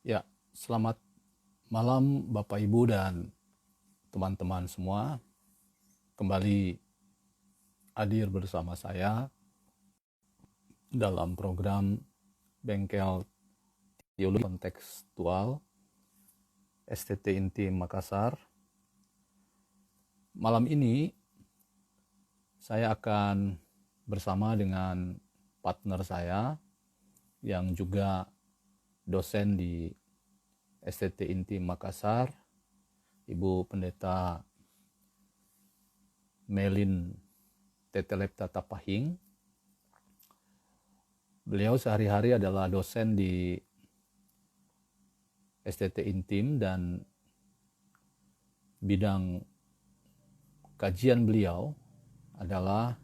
Ya, selamat malam Bapak Ibu dan teman-teman semua. Kembali hadir bersama saya dalam program Bengkel Teologi Kontekstual STT Inti Makassar. Malam ini saya akan bersama dengan partner saya yang juga dosen di STT Inti Makassar, Ibu Pendeta Melin Tetelepta Tapahing. Beliau sehari-hari adalah dosen di STT Intim dan bidang kajian beliau adalah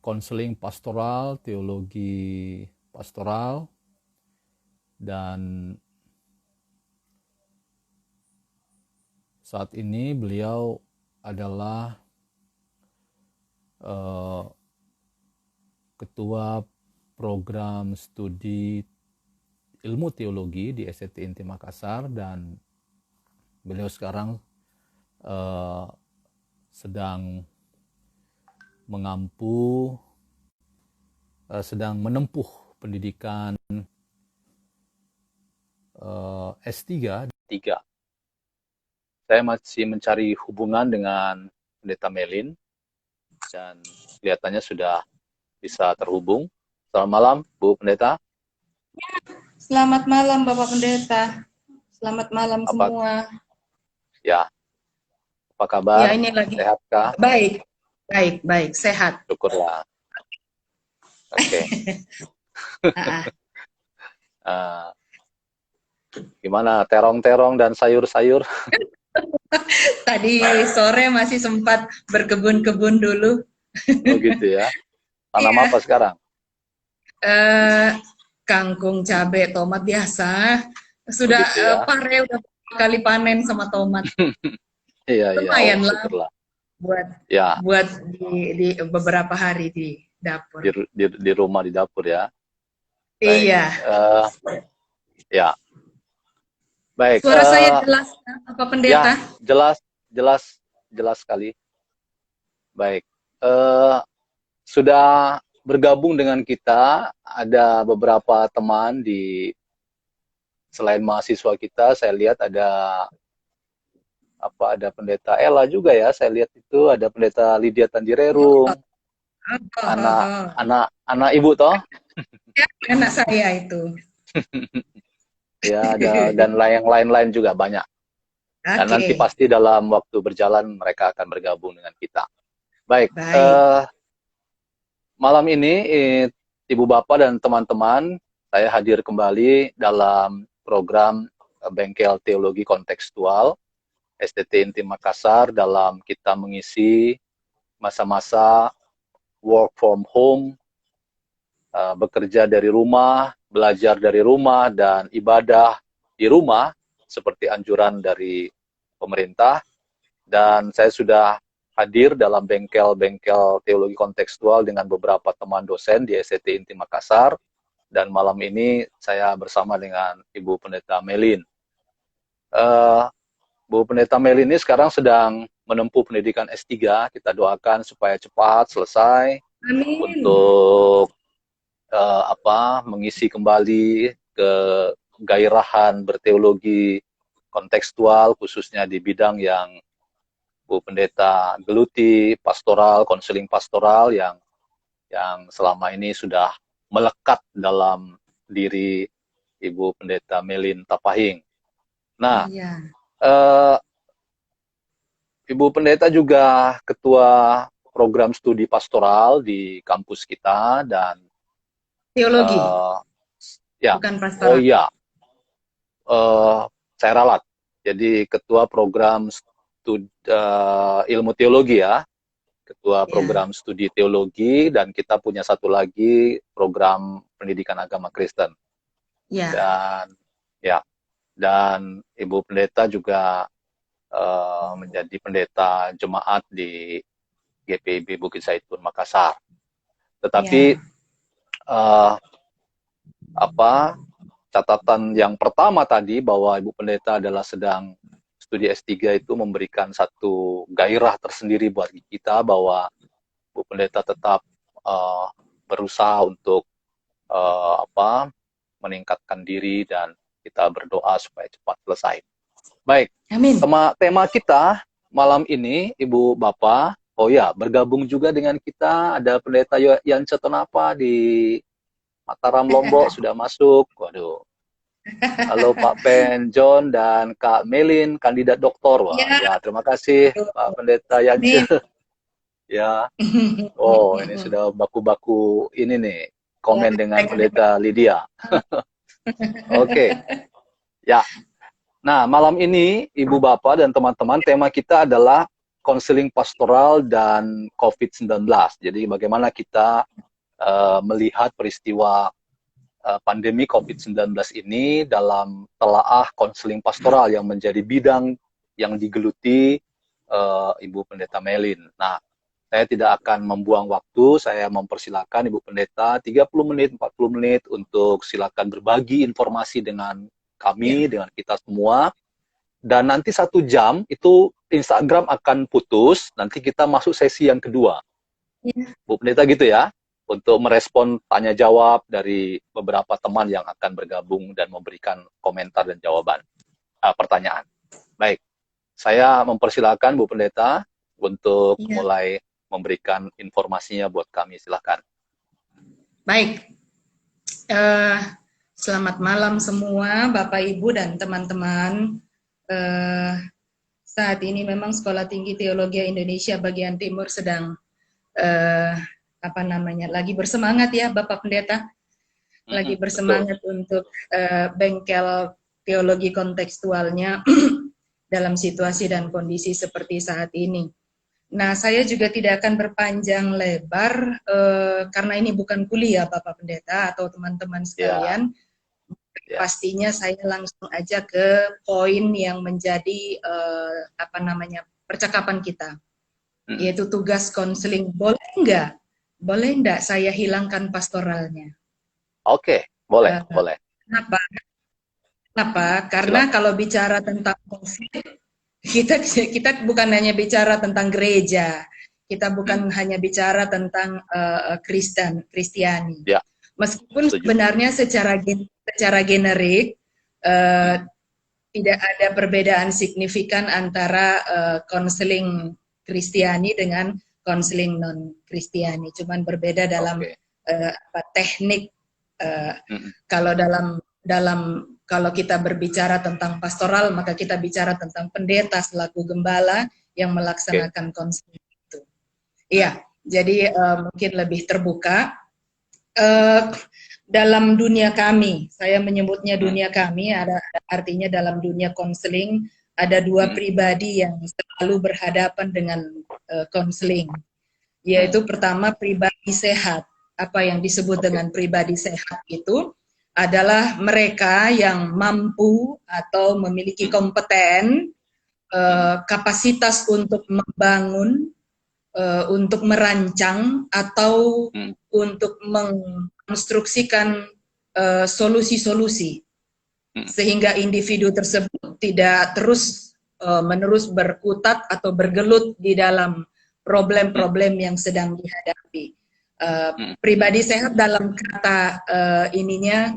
konseling pastoral, teologi pastoral, dan saat ini beliau adalah ketua program studi ilmu teologi di STT Inti Makassar, dan beliau sekarang sedang sedang menempuh pendidikan S3. Saya masih mencari hubungan dengan Pendeta Melin dan kelihatannya sudah bisa terhubung. Selamat malam, Bu Pendeta. Selamat malam Bapak Pendeta. Selamat malam semua. Ya, apa kabar? Ya, ini lagi Sehatkah? baik, sehat. Syukurlah. Oke. Gimana terong-terong dan sayur-sayur? Tadi sore masih sempat berkebun-kebun dulu. Oh gitu ya. Tanam Iya. apa sekarang? Kangkung, cabai, tomat biasa. Sudah Begitu ya. pare udah kali panen sama tomat. Iya, oh Lumayan lah syukurlah. buat Ya, di beberapa hari di dapur. di rumah, di dapur ya. Baik. Iya. Ya, baik. Suara saya jelas kan, Bapak Pendeta? Ya, jelas sekali. Baik. Eh, sudah bergabung dengan kita ada beberapa teman selain mahasiswa kita. Saya lihat ada Pendeta Ella juga ya. Saya lihat itu ada Pendeta Lydia Tanjirerung, anak ibu toh. Ya, anak saya itu. Ya, dan lain-lain juga banyak. Dan nanti Oke, pasti dalam waktu berjalan mereka akan bergabung dengan kita. Baik, baik. malam ini Ibu Bapak dan teman-teman, saya hadir kembali dalam program Bengkel Teologi Kontekstual STT Inti Makassar dalam kita mengisi masa-masa work from home, bekerja dari rumah, belajar dari rumah, dan ibadah di rumah seperti anjuran dari pemerintah. Dan saya sudah hadir dalam bengkel teologi kontekstual dengan beberapa teman dosen di STT Inti Makassar, dan malam ini saya bersama dengan Ibu Pendeta Melin. Bu Pendeta Melin ini sekarang sedang menempuh pendidikan S3. Kita doakan supaya cepat selesai. Amin. Untuk mengisi kembali kegairahan berteologi kontekstual, khususnya di bidang yang Bu Pendeta geluti, pastoral, konseling pastoral yang selama ini sudah melekat dalam diri Ibu Pendeta Melin Tapahing. Nah, Iya. Ibu Pendeta juga ketua program studi pastoral di kampus kita, dan Teologi, ya, bukan oh pastoral. iya, saya ralat. Jadi ketua program ilmu teologi ya, ketua Ya. program studi teologi, dan kita punya satu lagi program pendidikan agama Kristen. Ya. Dan ya, dan Ibu Pendeta juga menjadi pendeta jemaat di GPIB Bukit Zaitun Makassar. Tetapi catatan yang pertama tadi bahwa Ibu Pendeta adalah sedang studi S3 itu memberikan satu gairah tersendiri buat kita bahwa Bu Pendeta tetap berusaha untuk meningkatkan diri dan kita berdoa supaya cepat selesai. Baik, Amin. Tema kita malam ini, Ibu Bapak, bergabung juga dengan kita ada Pendeta Yance Tonapa di Mataram Lombok sudah masuk. Waduh. Halo Pak Pen John dan Kak Melin, kandidat doktor. Wah, ya terima kasih Pak Pendeta Yance. Ya. Oh, ini sudah baku-baku ini nih, komen dengan Pendeta Lydia. Oke. Ya. Nah, malam ini Ibu Bapak dan teman-teman, tema kita adalah konseling pastoral dan COVID-19. Jadi bagaimana kita melihat peristiwa pandemi COVID-19 ini dalam telaah konseling pastoral yang menjadi bidang yang digeluti Ibu Pendeta Melin. Nah, saya tidak akan membuang waktu, saya mempersilakan Ibu Pendeta 30 menit, 40 menit untuk silakan berbagi informasi dengan kami, dengan kita semua. Dan nanti 1 jam itu Instagram akan putus, nanti kita masuk sesi yang kedua. Bu Pendeta gitu ya, untuk merespon tanya jawab dari beberapa teman yang akan bergabung dan memberikan komentar dan jawaban pertanyaan. Baik, saya mempersilakan Bu Pendeta untuk mulai memberikan informasinya buat kami, silakan. Baik, selamat malam semua Bapak Ibu dan teman-teman. Saat ini memang Sekolah Tinggi Teologi Indonesia bagian Timur sedang lagi bersemangat ya Bapak Pendeta, lagi bersemangat untuk bengkel teologi kontekstualnya dalam situasi dan kondisi seperti saat ini. Nah, saya juga tidak akan berpanjang lebar karena ini bukan kuliah Bapak Pendeta atau teman-teman sekalian. Pastinya saya langsung aja ke poin yang menjadi percakapan kita, yaitu tugas konseling. Boleh enggak saya hilangkan pastoralnya? Oke, boleh. Kenapa? Karena kalau bicara tentang COVID, kita bukan hanya bicara tentang gereja, kita bukan hanya bicara tentang Kristiani. Meskipun sebenarnya secara generik tidak ada perbedaan signifikan antara konseling Kristiani dengan konseling non Kristiani, cuman berbeda dalam teknik. Kalau kita berbicara tentang pastoral, maka kita bicara tentang pendeta selaku gembala yang melaksanakan konseling itu. Iya, jadi mungkin lebih terbuka. Dalam dunia kami, saya menyebutnya dunia kami, artinya dalam dunia konseling ada 2 pribadi yang selalu berhadapan dengan konseling, yaitu pertama pribadi sehat. Apa yang disebut dengan pribadi sehat itu adalah mereka yang mampu atau memiliki kompeten, kapasitas untuk membangun, untuk merancang atau untuk mengkonstruksikan solusi-solusi sehingga individu tersebut tidak terus menerus berkutat atau bergelut di dalam problem-problem yang sedang dihadapi. Pribadi sehat dalam kata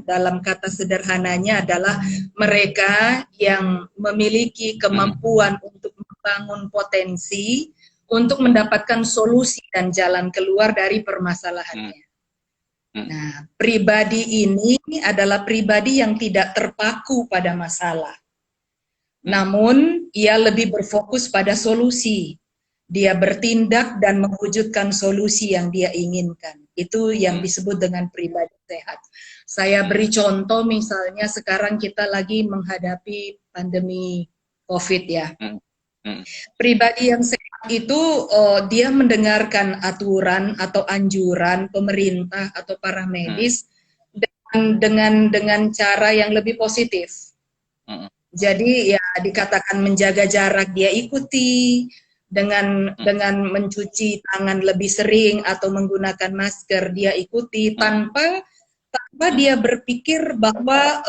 dalam kata sederhananya adalah mereka yang memiliki kemampuan untuk membangun potensi untuk mendapatkan solusi dan jalan keluar dari permasalahannya. Nah, pribadi ini adalah pribadi yang tidak terpaku pada masalah. Namun, ia lebih berfokus pada solusi. Dia bertindak dan mewujudkan solusi yang dia inginkan. Itu yang disebut dengan pribadi sehat. Saya beri contoh, misalnya sekarang kita lagi menghadapi pandemi COVID ya. Pribadi yang sehat itu dia mendengarkan aturan atau anjuran pemerintah atau para medis dengan cara yang lebih positif. Jadi ya dikatakan menjaga jarak dia ikuti, dengan mencuci tangan lebih sering atau menggunakan masker dia ikuti tanpa dia berpikir bahwa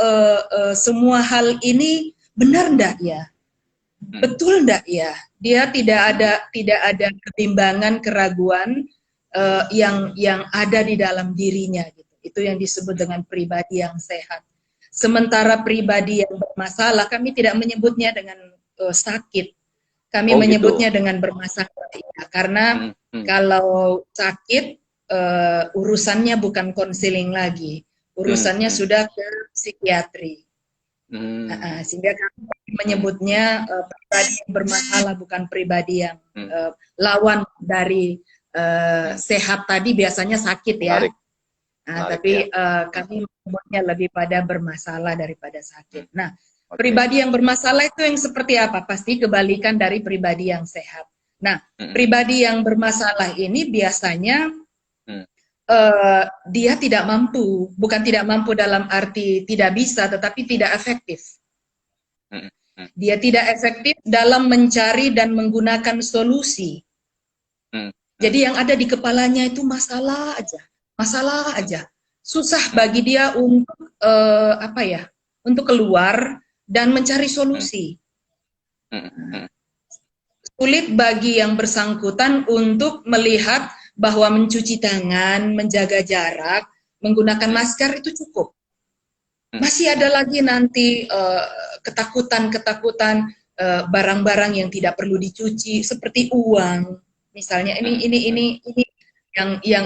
semua hal ini benar enggak ya, betul enggak ya, dia tidak ada kebimbangan, keraguan yang ada di dalam dirinya gitu. Itu yang disebut dengan pribadi yang sehat. Sementara pribadi yang bermasalah, kami tidak menyebutnya dengan sakit. Kami menyebutnya dengan bermasalah ya, karena kalau sakit urusannya bukan konseling lagi, urusannya sudah ke psikiatri. Sehingga kami menyebutnya pribadi yang bermasalah, bukan pribadi yang lawan dari sehat tadi biasanya sakit ya. Tapi kami menyebutnya lebih pada bermasalah daripada sakit. Nah, pribadi yang bermasalah itu yang seperti apa? Pasti kebalikan dari pribadi yang sehat. Nah, pribadi yang bermasalah ini biasanya dia tidak mampu, bukan tidak mampu dalam arti tidak bisa, tetapi tidak efektif. Dia tidak efektif dalam mencari dan menggunakan solusi. Jadi yang ada di kepalanya itu masalah aja. Susah bagi dia untuk untuk keluar dan mencari solusi. Sulit bagi yang bersangkutan untuk melihat bahwa mencuci tangan, menjaga jarak, menggunakan masker itu cukup. Masih ada lagi nanti ketakutan barang-barang yang tidak perlu dicuci seperti uang. Misalnya ini yang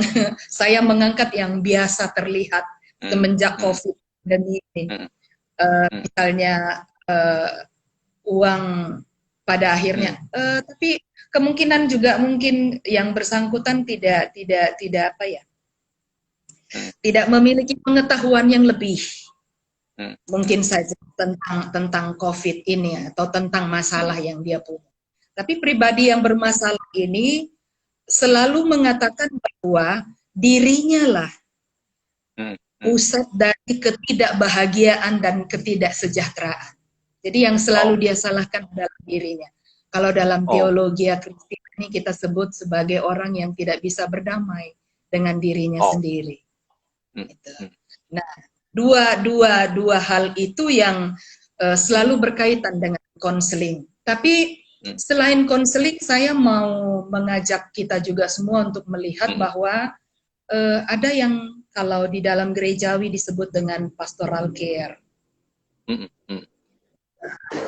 saya mengangkat yang biasa terlihat semenjak COVID dan ini. Misalnya uang pada akhirnya, tapi kemungkinan juga mungkin yang bersangkutan tidak memiliki pengetahuan yang lebih, mungkin saja tentang COVID ini atau tentang masalah yang dia punya. Tapi pribadi yang bermasalah ini selalu mengatakan bahwa dirinya lah pusat dari ketidakbahagiaan dan ketidaksejahteraan. Jadi yang selalu dia salahkan adalah dirinya. Kalau dalam teologi Kristen ini kita sebut sebagai orang yang tidak bisa berdamai dengan dirinya sendiri. Gitu. Nah, dua hal itu yang selalu berkaitan dengan konseling. Tapi selain konseling, saya mau mengajak kita juga semua untuk melihat bahwa ada yang kalau di dalam gerejawi disebut dengan pastoral care.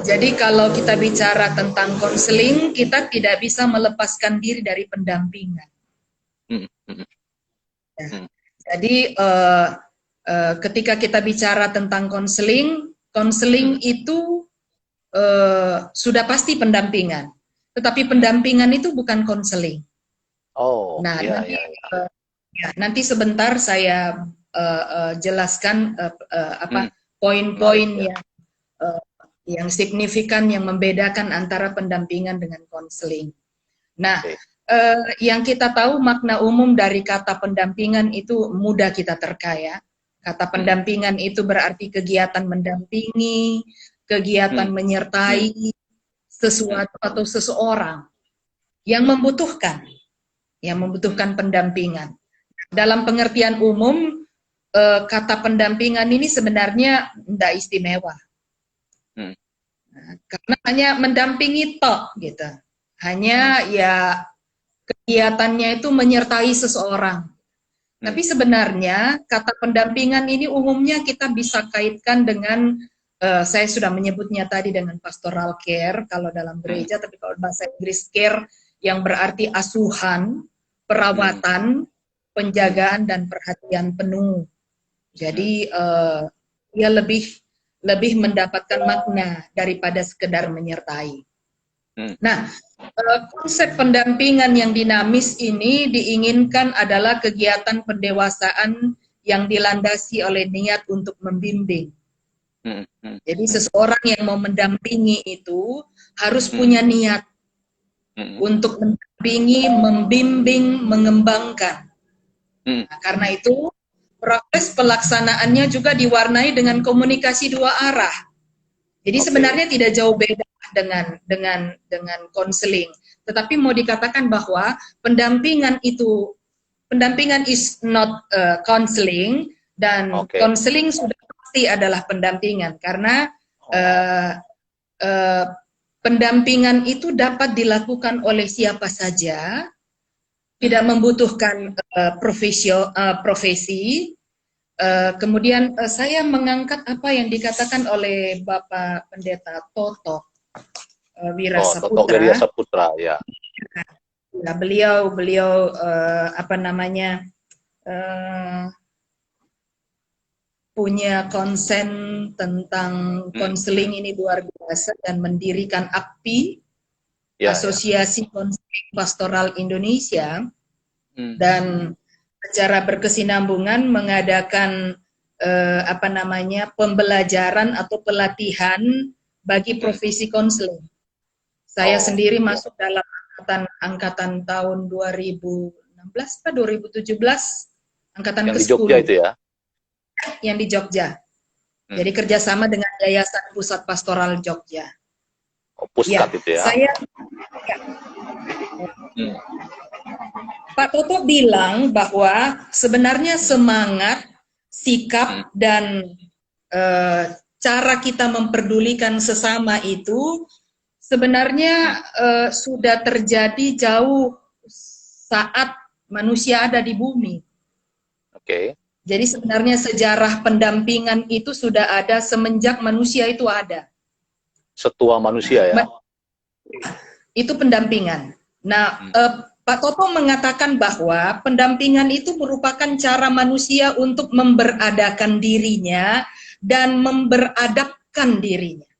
Jadi kalau kita bicara tentang konseling, kita tidak bisa melepaskan diri dari pendampingan. Jadi ketika kita bicara tentang konseling itu sudah pasti pendampingan. Tetapi pendampingan itu bukan konseling. Nanti sebentar saya jelaskan poin-poin yang signifikan yang membedakan antara pendampingan dengan konseling. Nah, yang kita tahu makna umum dari kata pendampingan itu mudah kita terkaya. Kata pendampingan itu berarti kegiatan mendampingi, kegiatan menyertai sesuatu atau seseorang yang membutuhkan pendampingan. Dalam pengertian umum, kata pendampingan ini sebenarnya tidak istimewa. Karena hanya mendampingi tok gitu. Hanya ya kegiatannya itu menyertai seseorang. Tapi sebenarnya kata pendampingan ini umumnya kita bisa kaitkan dengan saya sudah menyebutnya tadi dengan pastoral care kalau dalam gereja, tapi kalau bahasa Inggris care yang berarti asuhan, perawatan, penjagaan dan perhatian penuh. Jadi dia lebih mendapatkan makna daripada sekedar menyertai. Nah, konsep pendampingan yang dinamis ini diinginkan adalah kegiatan pendewasaan yang dilandasi oleh niat untuk membimbing. Jadi seseorang yang mau mendampingi itu harus punya niat untuk mendampingi, membimbing, mengembangkan. Nah, karena itu proses pelaksanaannya juga diwarnai dengan komunikasi dua arah. Jadi sebenarnya tidak jauh beda dengan konseling. Tetapi mau dikatakan bahwa pendampingan is not counseling, dan counseling sudah pasti adalah pendampingan, karena pendampingan itu dapat dilakukan oleh siapa saja, tidak membutuhkan profesi. Kemudian saya mengangkat apa yang dikatakan oleh Bapak Pendeta Toto Wira Saputra, ya. Nah, beliau punya konsen tentang konseling ini luar biasa, dan mendirikan AKPI, Asosiasi Konseling Pastoral Indonesia, dan secara berkesinambungan mengadakan pembelajaran atau pelatihan bagi profesi konseling. Saya sendiri masuk dalam angkatan tahun 2016 atau 2017, angkatan yang ke-10. Di Jogja itu ya? Yang di Jogja. Jadi kerjasama dengan Yayasan Pusat Pastoral Jogja. Puskat itu ya? Pak Toto bilang bahwa sebenarnya semangat, sikap, dan cara kita memperdulikan sesama itu sebenarnya sudah terjadi jauh saat manusia ada di bumi. Jadi sebenarnya sejarah pendampingan itu sudah ada semenjak manusia itu ada. Setua manusia ya? Itu pendampingan. Nah, Pak Toto mengatakan bahwa pendampingan itu merupakan cara manusia untuk memberadakan dirinya dan memberadabkan dirinya.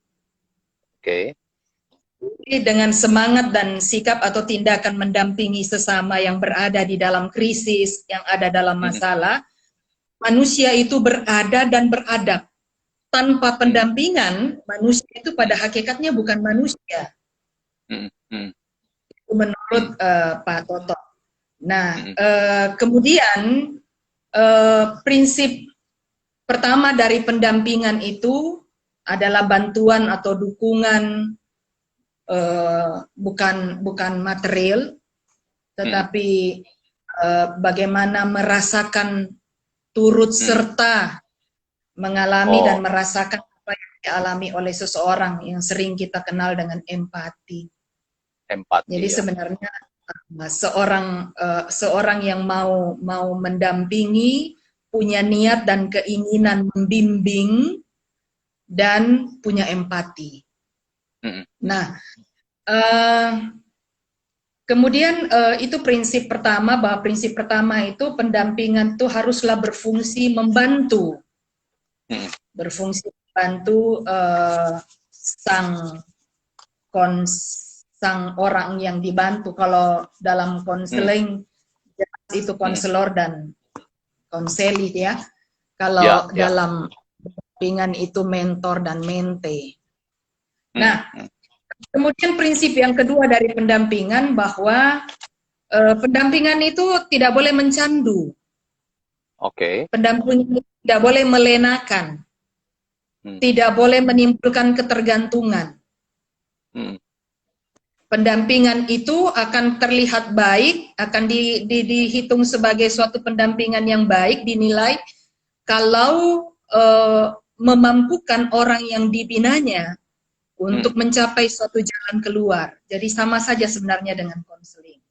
Dengan semangat dan sikap atau tindakan mendampingi sesama yang berada di dalam krisis, yang ada dalam masalah, manusia itu berada dan beradab. Tanpa pendampingan, manusia itu pada hakikatnya bukan manusia. Menurut Pak Toto. Nah, kemudian prinsip pertama dari pendampingan itu adalah bantuan atau dukungan, bukan material, tetapi bagaimana merasakan turut serta mengalami dan merasakan apa yang dialami oleh seseorang, yang sering kita kenal dengan empati. Jadi sebenarnya seorang yang mau mendampingi, punya niat dan keinginan membimbing, dan punya empati. Nah, kemudian itu prinsip pertama, bahwa prinsip pertama itu pendampingan itu haruslah berfungsi membantu. Berfungsi membantu sang orang yang dibantu. Kalau dalam konseling itu konselor dan konseli ya. Kalau dalam pendampingan itu mentor dan mente. Nah, kemudian prinsip yang kedua dari pendampingan, bahwa pendampingan itu tidak boleh mencandu. Pendampingan tidak boleh melenakan. Tidak boleh menimbulkan ketergantungan. Pendampingan itu akan terlihat baik, akan dihitung sebagai suatu pendampingan yang baik, dinilai kalau memampukan orang yang dibinanya untuk mencapai suatu jalan keluar. Jadi sama saja sebenarnya dengan konseling.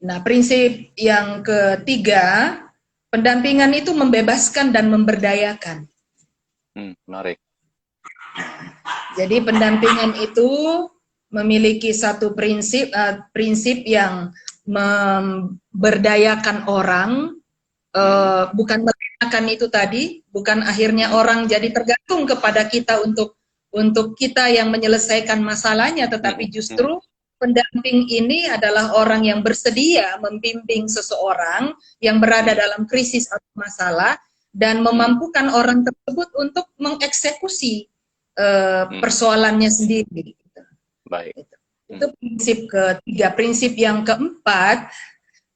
Nah, prinsip yang ketiga, pendampingan itu membebaskan dan memberdayakan. Menarik. Jadi pendampingan itu memiliki satu prinsip yang memberdayakan orang, bukan melenakan itu tadi, bukan akhirnya orang jadi tergantung kepada kita untuk kita yang menyelesaikan masalahnya, tetapi justru pendamping ini adalah orang yang bersedia membimbing seseorang yang berada dalam krisis atau masalah, dan memampukan orang tersebut untuk mengeksekusi persoalannya sendiri. Baik. Itu prinsip ketiga. Prinsip yang keempat,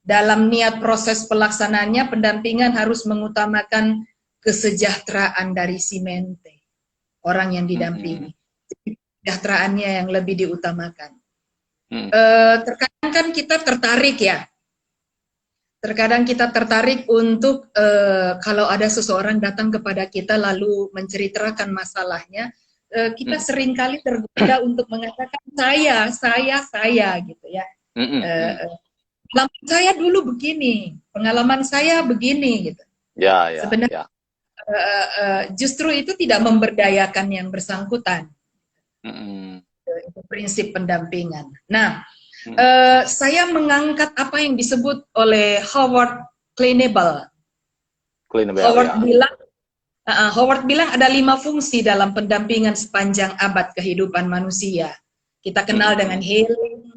dalam niat proses pelaksanaannya, pendampingan harus mengutamakan kesejahteraan dari si mente. orang yang didampingi. Kesejahteraannya yang lebih diutamakan. Terkadang kan kita tertarik ya. Terkadang kita tertarik untuk kalau ada seseorang datang kepada kita lalu menceritakan masalahnya, kita seringkali tergoda untuk mengatakan saya gitu ya. Pengalaman saya dulu begini, pengalaman saya begini gitu. Sebenarnya justru itu tidak memberdayakan yang bersangkutan. Itu prinsip pendampingan. Nah, saya mengangkat apa yang disebut oleh Howard Kleinebel. Howard bilang ada 5 fungsi dalam pendampingan sepanjang abad kehidupan manusia. Kita kenal dengan healing,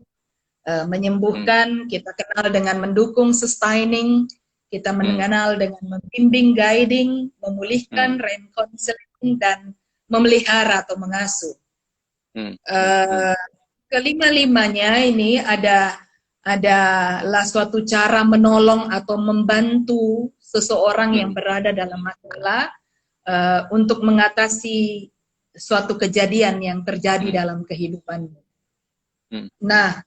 menyembuhkan, kita kenal dengan mendukung, sustaining, kita mengenal dengan membimbing, guiding, memulihkan, reconciling, dan memelihara atau mengasuh. Kelima-limanya ini adalah suatu cara menolong atau membantu seseorang yang berada dalam masalah untuk mengatasi suatu kejadian yang terjadi dalam kehidupannya. Nah,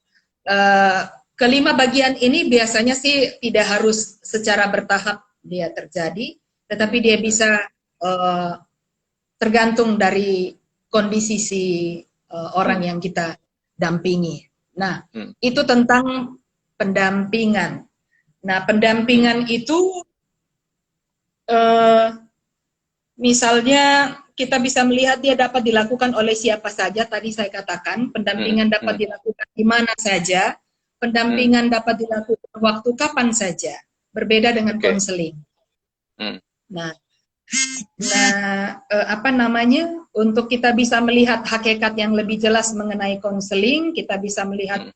kelima bagian ini biasanya sih tidak harus secara bertahap dia terjadi, tetapi dia bisa tergantung dari kondisi si orang yang kita dampingi. Nah, itu tentang pendampingan. Nah, pendampingan itu misalnya kita bisa melihat dia dapat dilakukan oleh siapa saja. Tadi saya katakan pendampingan dapat dilakukan di mana saja. Pendampingan dapat dilakukan waktu kapan saja. Berbeda dengan konseling. Nah, apa namanya? Untuk kita bisa melihat hakikat yang lebih jelas mengenai konseling, kita bisa melihat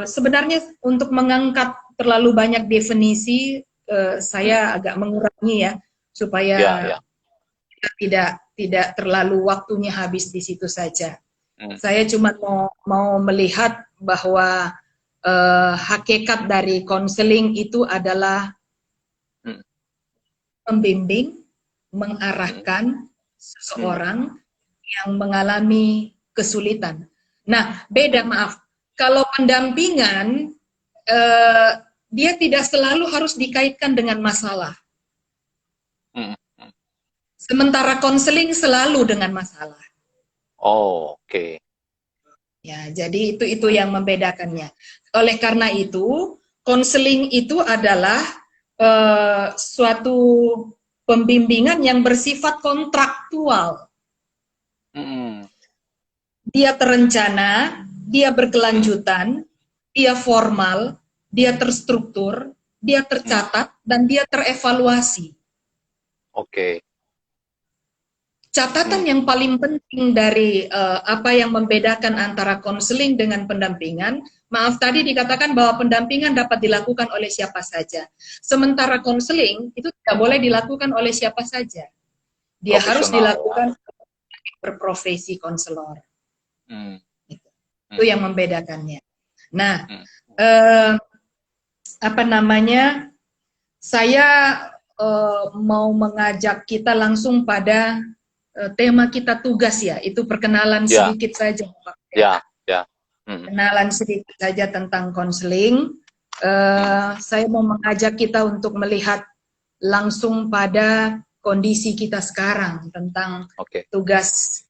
sebenarnya untuk mengangkat terlalu banyak definisi, saya agak mengurangi ya, supaya tidak terlalu waktunya habis di situ saja. Saya cuma mau melihat bahwa hakikat dari konseling itu adalah membimbing, mengarahkan seseorang yang mengalami kesulitan. Nah, beda, maaf. Kalau pendampingan, dia tidak selalu harus dikaitkan dengan masalah. Sementara konseling selalu dengan masalah. Oke. Ya, jadi itu yang membedakannya. Oleh karena itu, konseling itu adalah suatu pembimbingan yang bersifat kontraktual. Dia terencana, dia berkelanjutan, dia formal, dia terstruktur, dia tercatat, dan dia terevaluasi. Catatan yang paling penting dari apa yang membedakan antara konseling dengan pendampingan, maaf tadi dikatakan bahwa pendampingan dapat dilakukan oleh siapa saja. Sementara konseling itu tidak boleh dilakukan oleh siapa saja. Dia harus dilakukan berprofesi konselor. Itu yang membedakannya. Nah, apa namanya? Saya mau mengajak kita langsung pada tema kita tugas ya, itu perkenalan sedikit saja, Pak. Kenalan sedikit saja tentang konseling. Saya mau mengajak kita untuk melihat langsung pada kondisi kita sekarang tentang tugas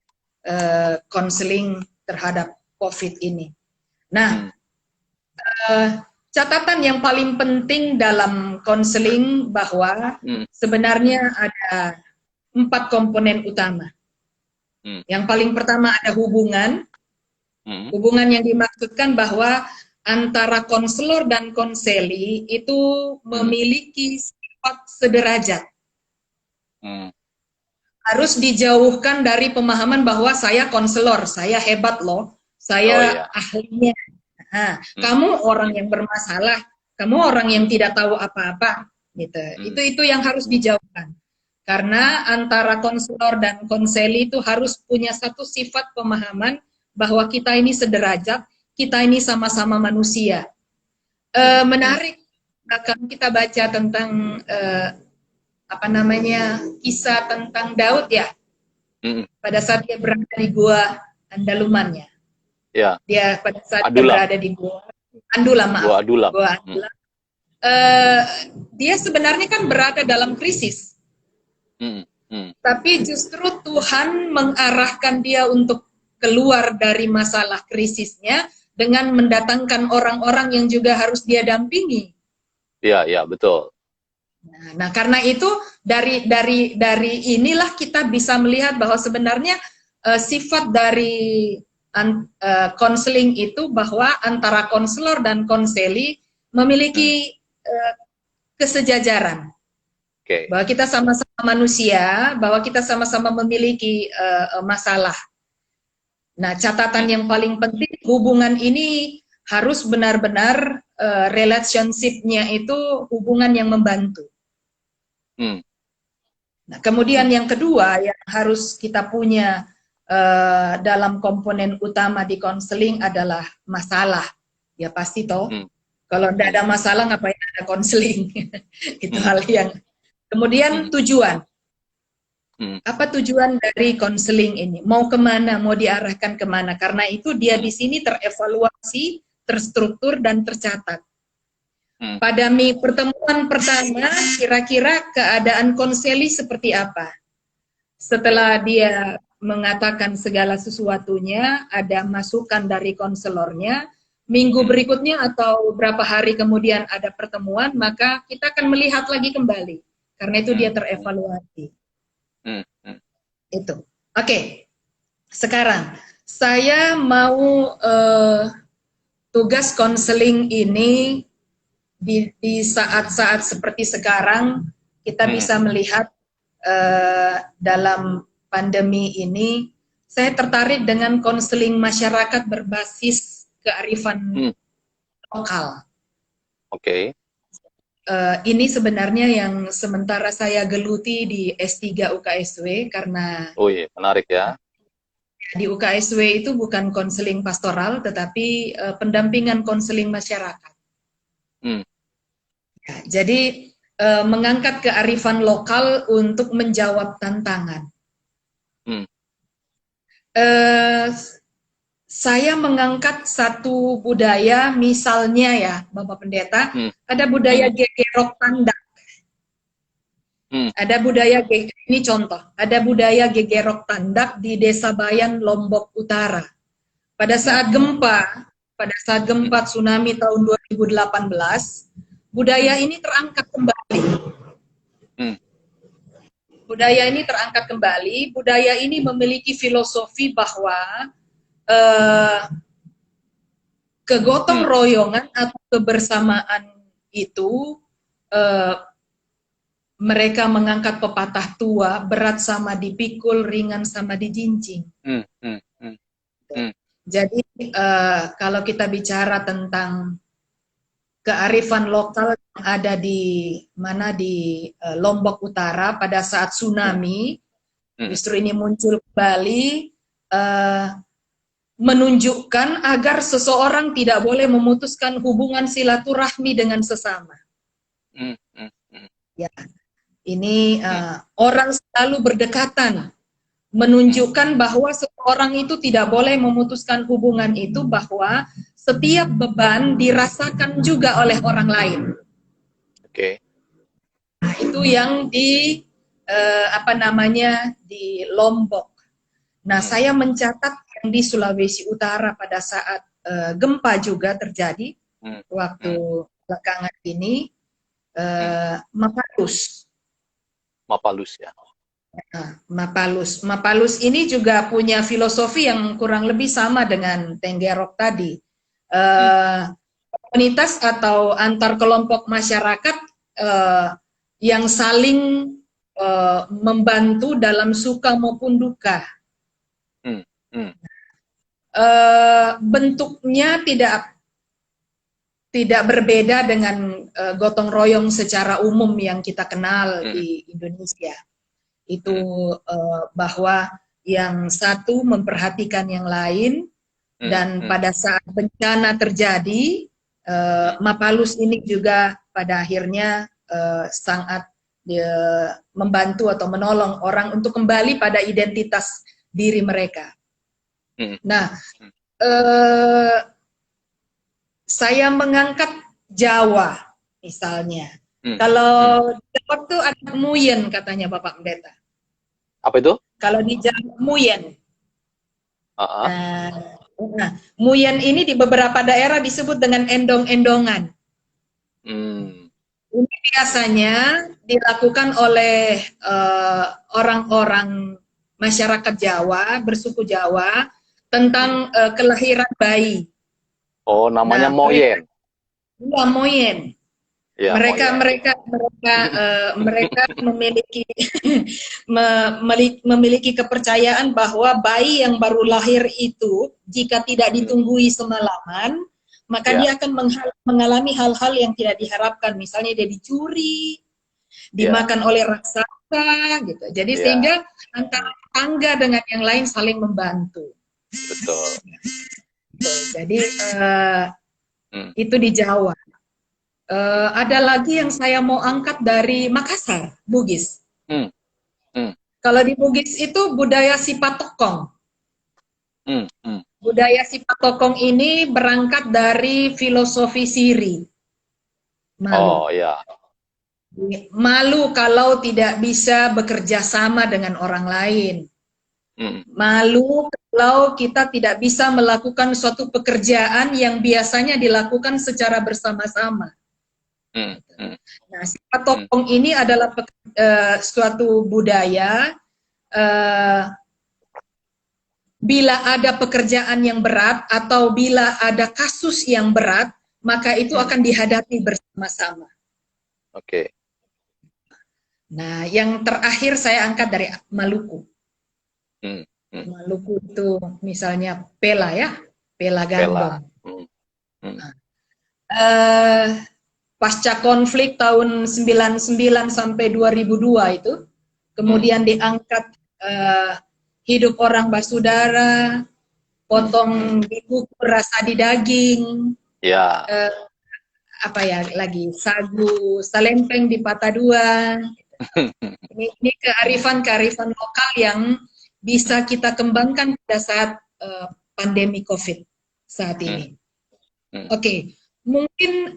konseling terhadap COVID ini. Nah, catatan yang paling penting dalam konseling bahwa sebenarnya ada 4 komponen utama. Yang paling pertama ada hubungan. Hubungan yang dimaksudkan bahwa antara konselor dan konseli itu memiliki sifat sederajat. Harus dijauhkan dari pemahaman bahwa saya konselor, saya hebat loh, saya ahlinya. Nah, kamu orang yang bermasalah, kamu orang yang tidak tahu apa-apa, gitu. Itu yang harus dijauhkan. Karena antara konselor dan konseli itu harus punya satu sifat pemahaman bahwa kita ini sederajat, kita ini sama-sama manusia. Menarik akan kita baca tentang apa namanya, kisah tentang Daud ya. pada saat dia berada di gua Andalumannya. Ya. Dia pada saat dia Adulam. berada di gua Andulam, maaf. Gua Adulam. Gua Andulam. Dia sebenarnya kan berada dalam krisis. Tapi justru Tuhan mengarahkan dia untuk keluar dari masalah krisisnya dengan mendatangkan orang-orang yang juga harus dia dampingi. Iya, iya, betul. Nah, karena itu dari inilah kita bisa melihat bahwa sebenarnya sifat dari konseling itu bahwa antara konselor dan konseli memiliki kesejajaran. Okay. Bahwa kita sama-sama manusia, bahwa kita sama-sama memiliki masalah. Nah, catatan yang paling penting, hubungan ini harus benar-benar relationship-nya itu hubungan yang membantu. Nah, kemudian yang kedua yang harus kita punya dalam komponen utama di konseling adalah masalah. Ya pasti toh. Kalau tidak ada masalah ngapain ada konseling? Itu hal yang. Kemudian tujuan. Apa tujuan dari konseling ini? Mau kemana? Mau diarahkan kemana? Karena itu dia di sini terevaluasi, terstruktur, dan tercatat. Pada pertemuan pertama, kira-kira keadaan konseli seperti apa? Setelah dia mengatakan segala sesuatunya, ada masukan dari konselornya, minggu berikutnya atau berapa hari kemudian ada pertemuan, maka kita akan melihat lagi kembali. Karena itu dia terevaluasi. Itu. Oke. Sekarang, saya mau tugas konseling ini di saat-saat seperti sekarang, kita bisa melihat dalam pandemi ini, saya tertarik dengan konseling masyarakat berbasis kearifan lokal. Oke. Ini sebenarnya yang sementara saya geluti di S3 UKSW karena menarik ya. Di UKSW itu bukan konseling pastoral tetapi pendampingan konseling masyarakat. Ya, jadi mengangkat kearifan lokal untuk menjawab tantangan. Saya mengangkat satu budaya, misalnya ya, Bapak Pendeta, ada budaya gegerok tandak. Ada budaya, ini contoh, ada budaya gegerok tandak di Desa Bayan, Lombok Utara. Pada saat gempa tsunami tahun 2018, budaya ini terangkat kembali. Budaya ini terangkat kembali, budaya ini memiliki filosofi bahwa kegotong royongan atau kebersamaan itu mereka mengangkat pepatah tua, berat sama dipikul, ringan sama dijinjing. Jadi kalau kita bicara tentang kearifan lokal yang ada di Lombok Utara pada saat tsunami, justru ini muncul kembali, menunjukkan agar seseorang tidak boleh memutuskan hubungan silaturahmi dengan sesama. Ya, ini orang selalu berdekatan, menunjukkan bahwa seseorang itu tidak boleh memutuskan hubungan itu, bahwa setiap beban dirasakan juga oleh orang lain. Oke. Nah, itu yang di di Lombok. Nah, saya mencatat yang di Sulawesi Utara pada saat gempa juga terjadi waktu belakangan ini, Mapalus. Mapalus ya. Mapalus ini juga punya filosofi yang kurang lebih sama dengan Tenggerok tadi. Komunitas atau antar kelompok masyarakat yang saling membantu dalam suka maupun duka. Bentuknya tidak berbeda dengan gotong royong secara umum yang kita kenal di Indonesia. Itu bahwa yang satu memperhatikan yang lain, dan pada saat bencana terjadi, Mapalus ini juga pada akhirnya sangat dia membantu atau menolong orang untuk kembali pada identitas diri mereka. Nah, saya mengangkat Jawa misalnya. Kalau di Jawa tuh ada Muyen katanya Bapak Pendeta. Apa itu? Kalau di Jawa Muyen. Nah, Muyen ini di beberapa daerah disebut dengan endong-endongan. Ini biasanya dilakukan oleh orang-orang masyarakat Jawa, bersuku Jawa, tentang kelahiran bayi. Oh, namanya Moyen. Iya, Moyen. Ya, mereka memiliki memiliki kepercayaan bahwa bayi yang baru lahir itu jika tidak ditunggui semalaman, maka dia akan mengalami hal-hal yang tidak diharapkan, misalnya dia dicuri, dimakan oleh raksasa gitu. Jadi sehingga antara tetangga dengan yang lain saling membantu. Betul. Jadi itu di Jawa. Ada lagi yang saya mau angkat dari Makassar, Bugis. Kalau di Bugis itu budaya Sipatokong. Budaya Sipatokong ini berangkat dari filosofi Siri. Malu. Oh ya. Malu kalau tidak bisa bekerja sama dengan orang lain. Malu kalau kita tidak bisa melakukan suatu pekerjaan yang biasanya dilakukan secara bersama-sama. Nah, Sipatokong ini adalah suatu budaya. Bila ada pekerjaan yang berat atau bila ada kasus yang berat, maka itu akan dihadapi bersama-sama. Oke. Nah, yang terakhir saya angkat dari Maluku. Maluku itu misalnya Pela ya, Pela Gandong. Pasca konflik tahun 99 sampai 2002 itu, kemudian diangkat hidup orang basudara, potong dikukur rasa di daging, apa ya lagi, sagu, salempeng di patah dua. Ini kearifan lokal yang bisa kita kembangkan pada saat pandemi COVID saat ini. Oke. Mungkin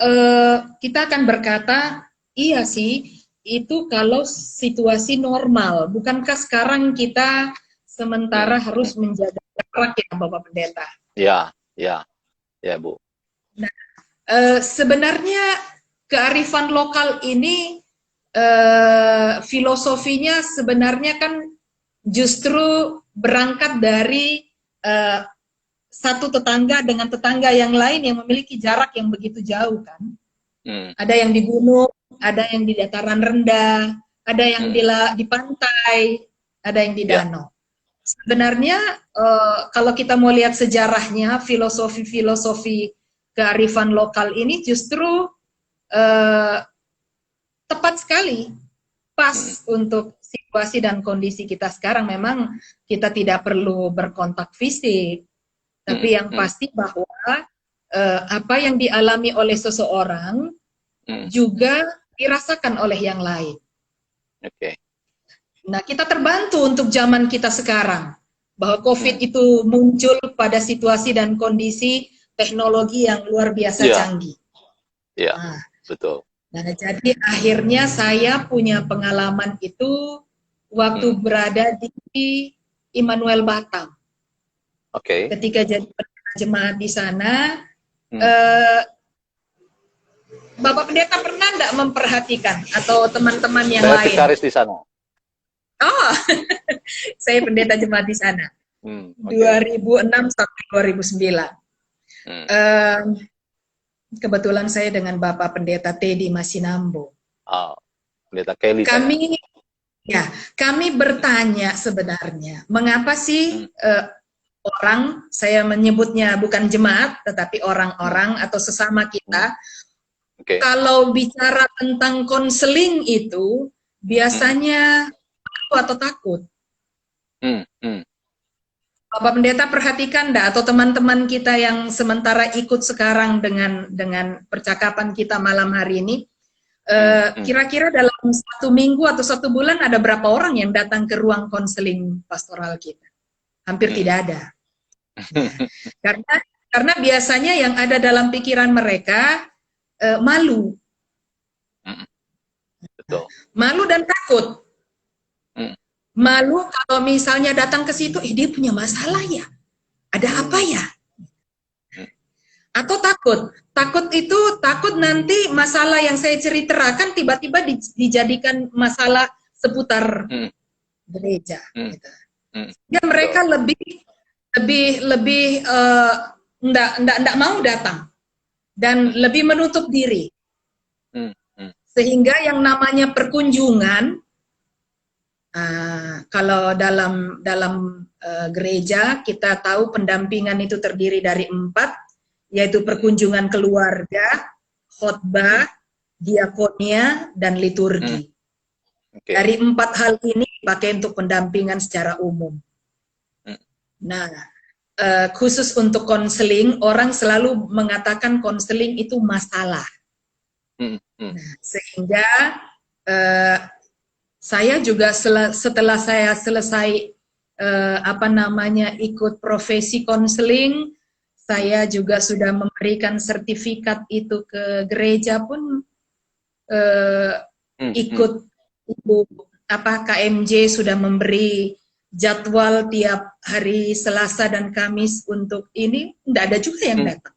kita akan berkata, iya sih, itu kalau situasi normal. Bukankah sekarang kita sementara harus menjaga jarak ya, Bapak Pendeta? Ya, Bu. Nah, sebenarnya kearifan lokal ini filosofinya sebenarnya kan justru berangkat dari satu tetangga dengan tetangga yang lain yang memiliki jarak yang begitu jauh kan. Ada yang di gunung, ada yang di dataran rendah, ada yang di pantai, ada yang di danau. Sebenarnya kalau kita mau lihat sejarahnya, filosofi kearifan lokal ini justru tepat sekali, pas untuk situasi dan kondisi kita sekarang. Memang kita tidak perlu berkontak fisik, tapi yang pasti bahwa apa yang dialami oleh seseorang juga dirasakan oleh yang lain. Nah, kita terbantu untuk zaman kita sekarang, bahwa COVID itu muncul pada situasi dan kondisi teknologi yang luar biasa canggih. Nah, betul. Nah, jadi akhirnya saya punya pengalaman itu waktu berada di Immanuel Batam. Ketika jadi jemaat di sana, Bapak Pendeta pernah enggak memperhatikan atau teman-teman yang lain? Saya vikaris di sana. Oh, saya pendeta jemaat di sana. 2006 sampai 2009. Kebetulan saya dengan Bapak Pendeta Teddy Masinambo. Pendeta Kelly. Kami bertanya sebenarnya, mengapa sih orang, saya menyebutnya bukan jemaat, tetapi orang-orang atau sesama kita, kalau bicara tentang konseling itu, biasanya malu atau takut. Bapak Pendeta perhatikan enggak, atau teman-teman kita yang sementara ikut sekarang dengan percakapan kita malam hari ini, Kira-kira dalam 1 minggu atau 1 bulan ada berapa orang yang datang ke ruang konseling pastoral kita? Hampir tidak ada. Karena biasanya yang ada dalam pikiran mereka malu. Betul. Malu dan takut. Malu kalau misalnya datang ke situ, dia punya masalah ya? Ada apa ya? Atau takut itu takut nanti masalah yang saya ceritakan tiba-tiba dijadikan masalah seputar gereja. Gitu. Ya, mereka lebih enggak mau datang dan lebih menutup diri. Sehingga yang namanya perkunjungan, kalau dalam gereja kita tahu pendampingan itu terdiri dari 4, yaitu perkunjungan keluarga, khotbah, diakonia, dan liturgi. Dari 4 hal ini dipakai untuk pendampingan secara umum. Nah, khusus untuk konseling, orang selalu mengatakan konseling itu masalah. Nah, sehingga saya juga setelah saya selesai ikut profesi konseling, saya juga sudah memberikan sertifikat itu ke gereja pun ikut KMJ sudah memberi jadwal tiap hari Selasa dan Kamis untuk ini, tidak ada juga yang datang.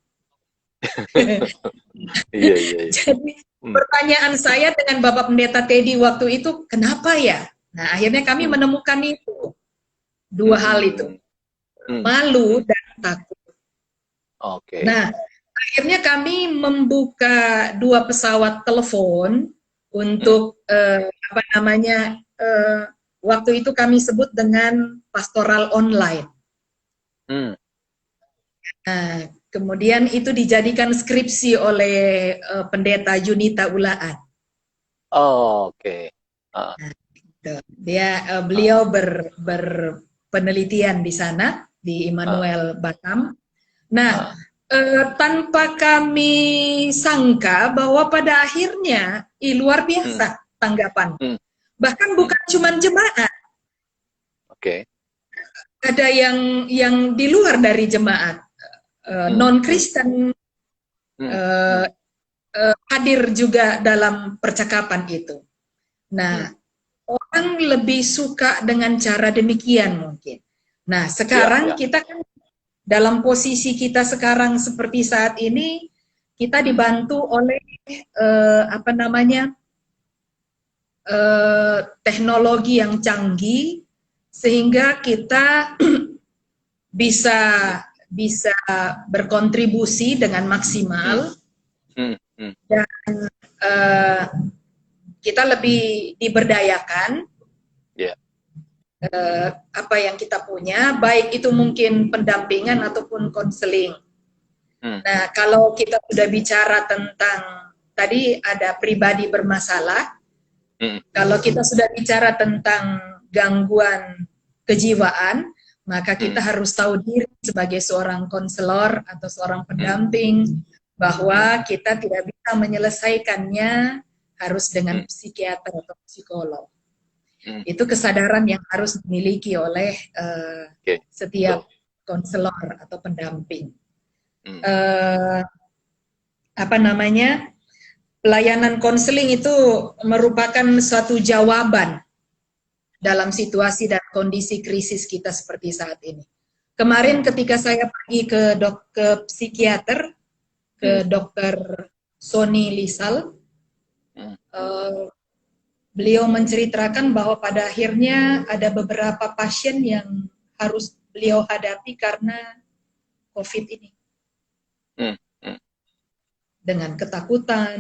Jadi pertanyaan saya dengan Bapak Pendeta Teddy waktu itu, kenapa ya? Nah, akhirnya kami menemukan itu, 2 hal itu, malu dan takut. Nah, akhirnya kami membuka 2 pesawat telepon untuk waktu itu kami sebut dengan pastoral online. Nah, kemudian itu dijadikan skripsi oleh Pendeta Junita Ulaan. Beliau berpenelitian di sana di Immanuel Batam. Nah, tanpa kami sangka bahwa pada akhirnya luar biasa tanggapan. Bahkan bukan cuma jemaat. Ada yang di luar dari jemaat. Non-Kristen hadir juga dalam percakapan itu. Nah, orang lebih suka dengan cara demikian mungkin. Nah, sekarang kita kan dalam posisi kita sekarang seperti saat ini, kita dibantu oleh teknologi yang canggih, sehingga kita bisa berkontribusi dengan maksimal dan kita lebih diberdayakan. Apa yang kita punya, baik itu mungkin pendampingan ataupun konseling. Nah, kalau kita sudah bicara tentang tadi ada pribadi bermasalah, kalau kita sudah bicara tentang gangguan kejiwaan, maka kita harus tahu diri sebagai seorang konselor atau seorang pendamping bahwa kita tidak bisa menyelesaikannya harus dengan psikiater atau psikolog. Itu kesadaran yang harus dimiliki oleh setiap konselor atau pendamping. Pelayanan konseling itu merupakan suatu jawaban dalam situasi dan kondisi krisis kita seperti saat ini. Kemarin ketika saya pergi ke psikiater, ke dokter Sony Lisal, beliau menceritakan bahwa pada akhirnya ada beberapa pasien yang harus beliau hadapi karena COVID ini. Dengan ketakutan,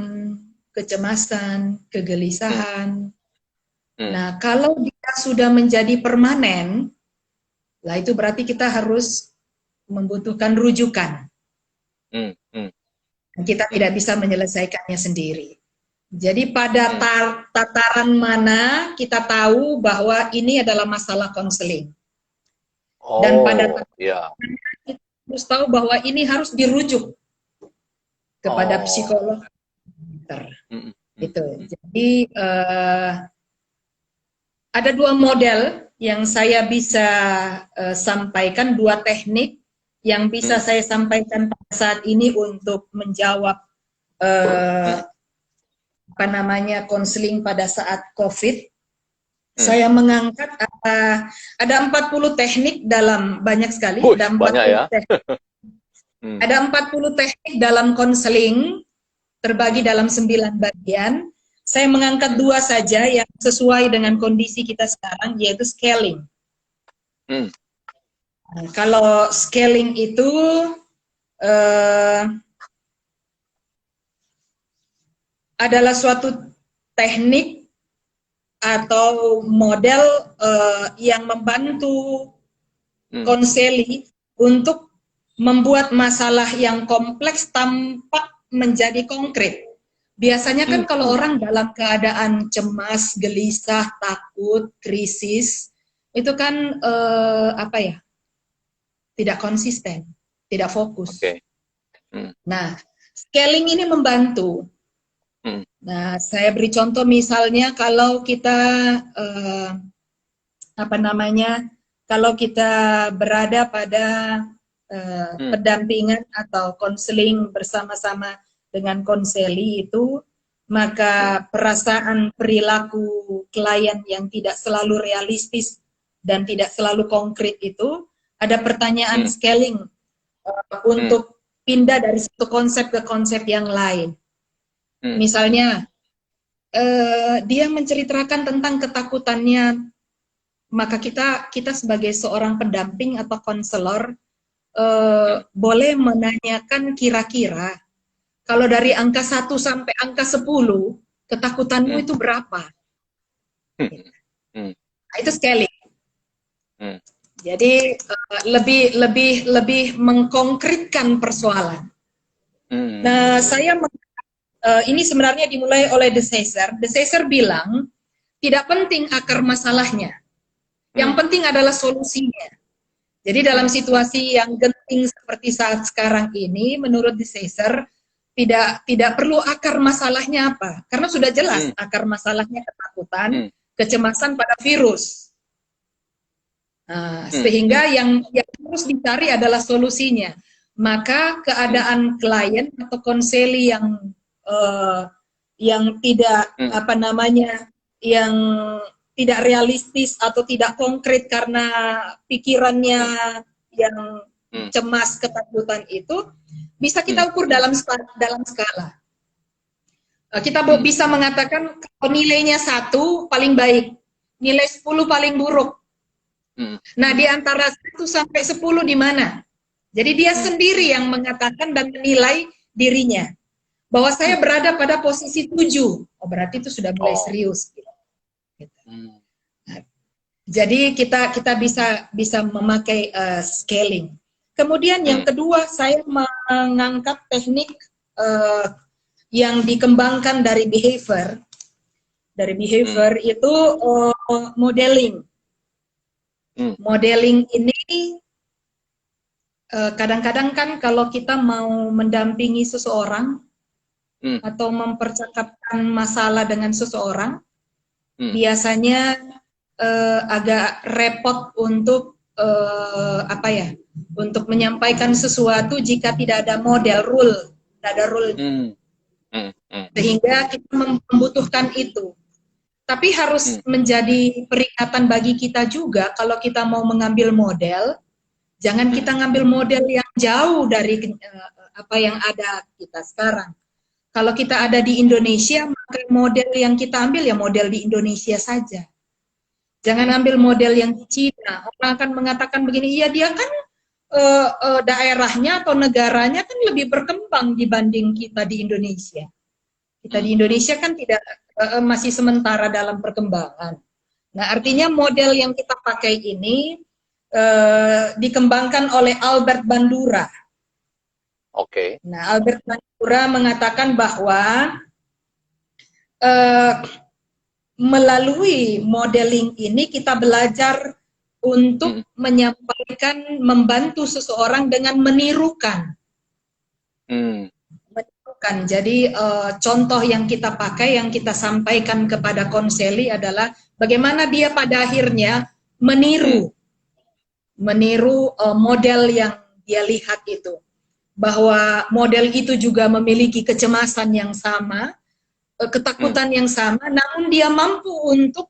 kecemasan, kegelisahan. Nah, kalau dia sudah menjadi permanen, lah itu berarti kita harus membutuhkan rujukan. Kita tidak bisa menyelesaikannya sendiri. Jadi pada tataran mana kita tahu bahwa ini adalah masalah konseling. Dan pada tataran kita harus tahu bahwa ini harus dirujuk kepada psikolog. Itu. Jadi ada dua model yang saya bisa sampaikan, dua teknik yang bisa saya sampaikan pada saat ini untuk menjawab apa namanya konseling pada saat COVID. Saya mengangkat ada 40 teknik dalam banyak sekali, ada 40 banyak ya. teknik. Ada 40 teknik dalam konseling terbagi dalam 9 bagian. Saya mengangkat dua saja yang sesuai dengan kondisi kita sekarang, yaitu scaling. Nah, kalau scaling itu adalah suatu teknik atau model yang membantu konseli untuk membuat masalah yang kompleks tampak menjadi konkret. Biasanya kan kalau orang dalam keadaan cemas, gelisah, takut, krisis, itu kan apa ya? Tidak konsisten, tidak fokus. Nah, scaling ini membantu. Nah, saya beri contoh misalnya kalau kita apa namanya? Kalau kita berada pada pendampingan atau konseling bersama-sama dengan konseli itu, maka perasaan perilaku klien yang tidak selalu realistis dan tidak selalu konkret itu, ada pertanyaan scaling untuk pindah dari satu konsep ke konsep yang lain. Misalnya, dia menceritakan tentang ketakutannya, maka kita sebagai seorang pendamping atau konselor boleh menanyakan kira-kira kalau dari angka 1 sampai angka 10, ketakutanmu itu berapa? Nah, itu scaling. Jadi lebih mengkonkretkan persoalan. Nah, ini sebenarnya dimulai oleh De Seyser. De Seyser bilang tidak penting akar masalahnya, yang penting adalah solusinya. Jadi dalam situasi yang genting seperti saat sekarang ini, menurut De Seyser, tidak perlu akar masalahnya apa, karena sudah jelas akar masalahnya ketakutan, kecemasan pada virus. Sehingga yang harus dicari adalah solusinya. Maka keadaan klien atau konseli yang tidak apa namanya, yang tidak realistis atau tidak konkret karena pikirannya yang cemas, ketakutan itu bisa kita ukur dalam skala. Kita bisa mengatakan kalau nilainya 1 paling baik, nilai 10 paling buruk. Nah, di antara 1 sampai 10 di mana? Jadi dia sendiri yang mengatakan dan menilai dirinya. Bahwa saya berada pada posisi 7. Oh, berarti itu sudah mulai serius. Nah, jadi kita bisa memakai scaling. Kemudian yang kedua, saya mengangkat teknik yang dikembangkan dari behavior. Dari behavior itu modeling. Modeling ini kadang-kadang kan kalau kita mau mendampingi seseorang atau mempercakapkan masalah dengan seseorang, biasanya agak repot untuk apa ya, untuk menyampaikan sesuatu jika tidak ada model rule, tidak ada rule, sehingga kita membutuhkan itu. Tapi harus menjadi peringatan bagi kita juga kalau kita mau mengambil model, jangan kita ngambil model yang jauh dari apa yang ada kita sekarang. Kalau kita ada di Indonesia, maka model yang kita ambil ya model di Indonesia saja. Jangan ambil model yang di Cina. Orang akan mengatakan begini, iya dia kan daerahnya atau negaranya kan lebih berkembang dibanding kita di Indonesia. Kita di Indonesia kan tidak masih sementara dalam perkembangan. Nah, artinya model yang kita pakai ini dikembangkan oleh Albert Bandura. Oke. Nah, Albert Bandura mengatakan bahwa melalui modeling ini kita belajar untuk menyampaikan, membantu seseorang dengan menirukan. contohkan. Jadi contoh yang kita pakai, yang kita sampaikan kepada konseli adalah bagaimana dia pada akhirnya meniru model yang dia lihat itu. Bahwa model itu juga memiliki kecemasan yang sama, ketakutan yang sama, namun dia mampu untuk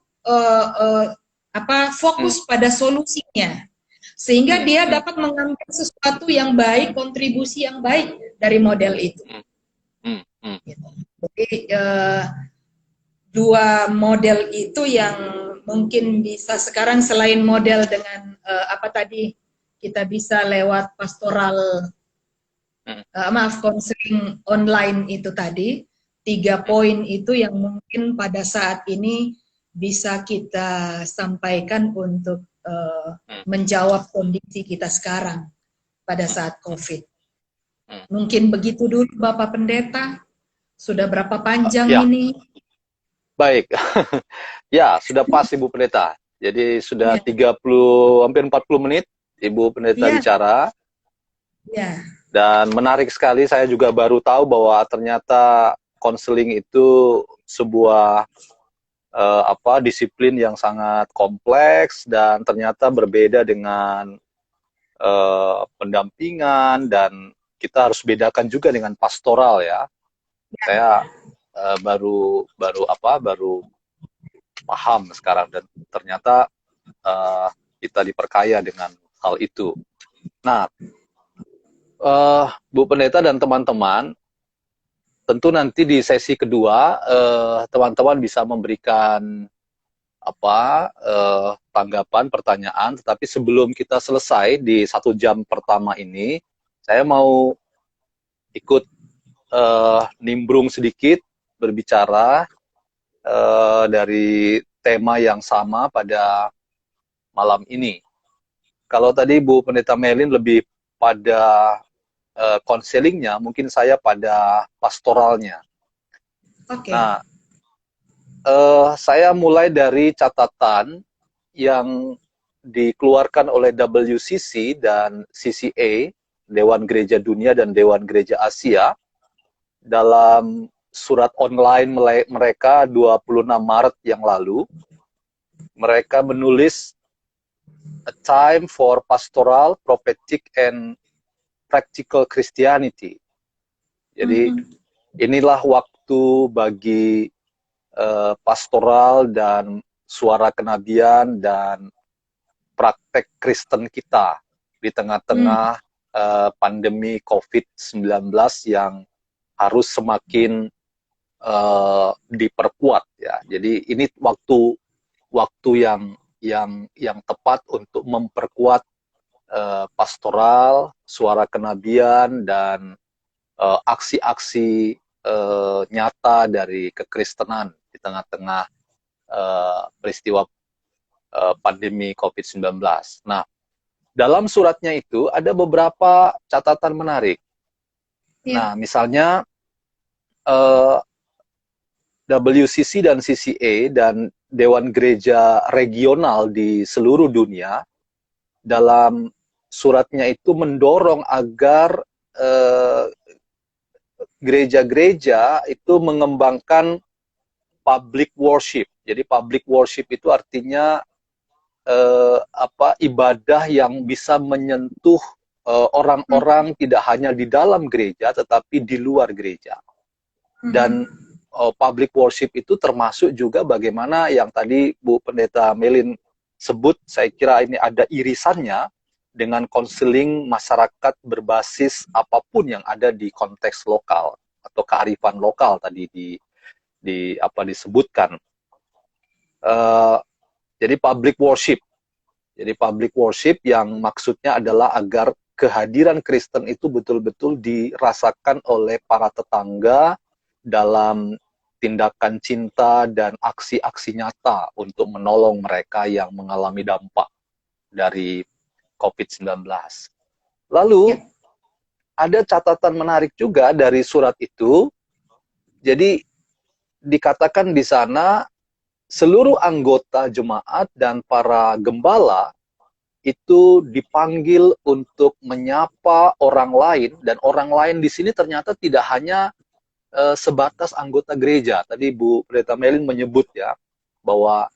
fokus pada solusinya, sehingga dia dapat mengambil sesuatu yang baik, kontribusi yang baik dari model itu. Gitu. Jadi dua model itu yang mungkin bisa sekarang, selain model dengan kita bisa lewat pastoral konseling online itu tadi, 3 poin itu yang mungkin pada saat ini bisa kita sampaikan untuk menjawab kondisi kita sekarang pada saat COVID. Mungkin begitu dulu Bapak Pendeta. Sudah berapa panjang ini? Baik. Ya, sudah pas Ibu Pendeta. Jadi sudah 30 hampir 40 menit Ibu Pendeta bicara. Ya. Dan menarik sekali, saya juga baru tahu bahwa ternyata konseling itu sebuah disiplin yang sangat kompleks dan ternyata berbeda dengan pendampingan, dan kita harus bedakan juga dengan pastoral ya. Saya baru paham sekarang, dan ternyata kita diperkaya dengan hal itu. Nah, Bu Pendeta dan teman-teman, tentu nanti di sesi kedua teman-teman bisa memberikan tanggapan, pertanyaan. Tetapi sebelum kita selesai di 1 jam pertama ini, saya mau ikut nimbrung sedikit, berbicara dari tema yang sama pada malam ini. Kalau tadi Bu Pendeta Melin lebih pada konselingnya, mungkin saya pada pastoralnya. Okay. Nah, saya mulai dari catatan yang dikeluarkan oleh WCC dan CCA, Dewan Gereja Dunia dan Dewan Gereja Asia, dalam surat online mereka 26 Maret yang lalu. Mereka menulis A Time for Pastoral, Prophetic, and Practical Christianity. Jadi inilah waktu bagi pastoral dan suara kenabian dan praktek Kristen kita di tengah-tengah pandemi COVID-19 yang harus semakin diperkuat ya. Jadi ini waktu yang tepat untuk memperkuat pastoral, suara kenabian, dan aksi-aksi nyata dari kekristenan di tengah-tengah peristiwa pandemi COVID-19. Nah, dalam suratnya itu ada beberapa catatan menarik. Nah, misalnya WCC dan CCA dan Dewan Gereja Regional di seluruh dunia dalam suratnya itu mendorong agar gereja-gereja itu mengembangkan public worship. Jadi public worship itu artinya ibadah yang bisa menyentuh orang-orang tidak hanya di dalam gereja tetapi di luar gereja. Dan public worship itu termasuk juga bagaimana yang tadi Bu Pendeta Melin sebut, saya kira ini ada irisannya dengan konseling masyarakat berbasis apapun yang ada di konteks lokal atau kearifan lokal tadi disebutkan. Jadi public worship. Jadi public worship yang maksudnya adalah agar kehadiran Kristen itu betul-betul dirasakan oleh para tetangga dalam tindakan cinta dan aksi-aksi nyata untuk menolong mereka yang mengalami dampak dari COVID-19. Lalu ada catatan menarik juga dari surat itu. Jadi dikatakan di sana seluruh anggota jemaat dan para gembala itu dipanggil untuk menyapa orang lain, dan orang lain di sini ternyata tidak hanya sebatas anggota gereja. Tadi Bu Pendeta Melin menyebut ya bahwa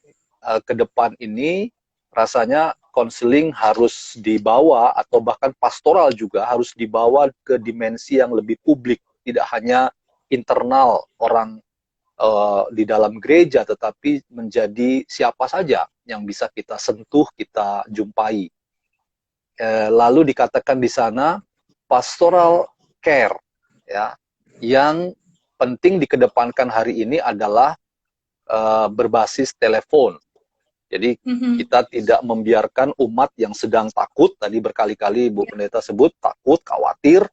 ke depan ini rasanya konseling harus dibawa atau bahkan pastoral juga harus dibawa ke dimensi yang lebih publik, tidak hanya internal orang di dalam gereja, tetapi menjadi siapa saja yang bisa kita sentuh, kita jumpai. Lalu dikatakan di sana pastoral care, ya, yang penting dikedepankan hari ini adalah berbasis telepon. Jadi kita tidak membiarkan umat yang sedang takut, tadi berkali-kali Bu Pendeta sebut, takut, khawatir,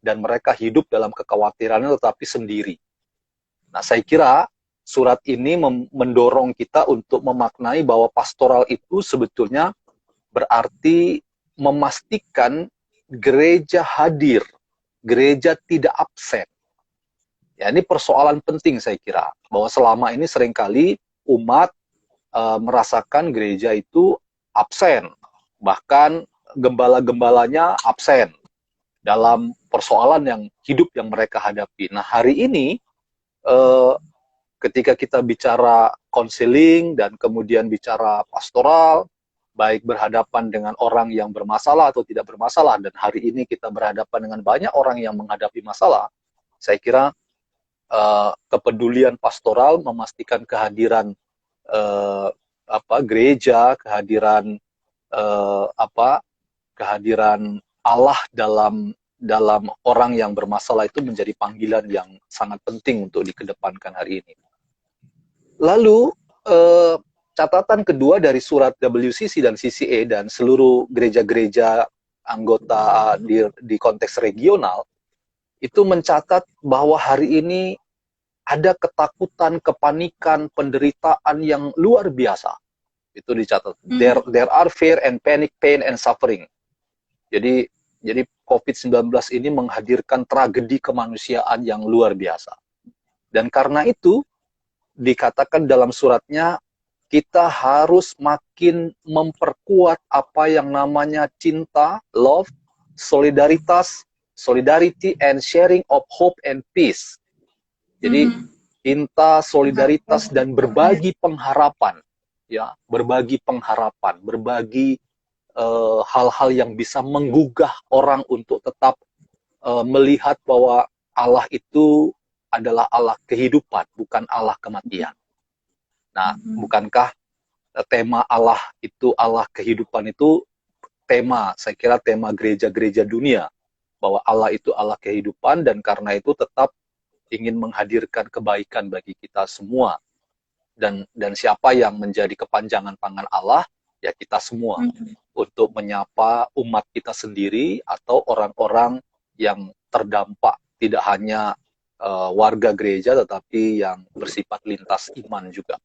dan mereka hidup dalam kekhawatirannya tetapi sendiri. Nah, saya kira surat ini mendorong kita untuk memaknai bahwa pastoral itu sebetulnya berarti memastikan gereja hadir, gereja tidak absen. Ya, ini persoalan penting saya kira, bahwa selama ini seringkali umat merasakan gereja itu absen, bahkan gembala-gembalanya absen dalam persoalan yang hidup yang mereka hadapi. Nah, hari ini ketika kita bicara konseling dan kemudian bicara pastoral, baik berhadapan dengan orang yang bermasalah atau tidak bermasalah, dan hari ini kita berhadapan dengan banyak orang yang menghadapi masalah, saya kira kepedulian pastoral memastikan kehadiran gereja, kehadiran Allah dalam orang yang bermasalah itu menjadi panggilan yang sangat penting untuk dikedepankan hari ini. Lalu catatan kedua dari surat WCC dan CCA dan seluruh gereja-gereja anggota di konteks regional itu mencatat bahwa hari ini ada ketakutan, kepanikan, penderitaan yang luar biasa. Itu dicatat. There are fear and panic, pain and suffering. Jadi COVID-19 ini menghadirkan tragedi kemanusiaan yang luar biasa. Dan karena itu, dikatakan dalam suratnya, kita harus makin memperkuat apa yang namanya cinta, love, solidaritas, solidarity and sharing of hope and peace. Jadi cinta, solidaritas dan berbagi pengharapan, ya, berbagi pengharapan, berbagi hal-hal yang bisa menggugah orang untuk tetap melihat bahwa Allah itu adalah Allah kehidupan, bukan Allah kematian. Nah, bukankah tema Allah itu Allah kehidupan itu saya kira tema gereja-gereja dunia, bahwa Allah itu Allah kehidupan dan karena itu tetap ingin menghadirkan kebaikan bagi kita semua. Dan siapa yang menjadi kepanjangan tangan Allah? Ya kita semua. Untuk menyapa umat kita sendiri atau orang-orang yang terdampak, tidak hanya warga gereja tetapi yang bersifat lintas iman juga.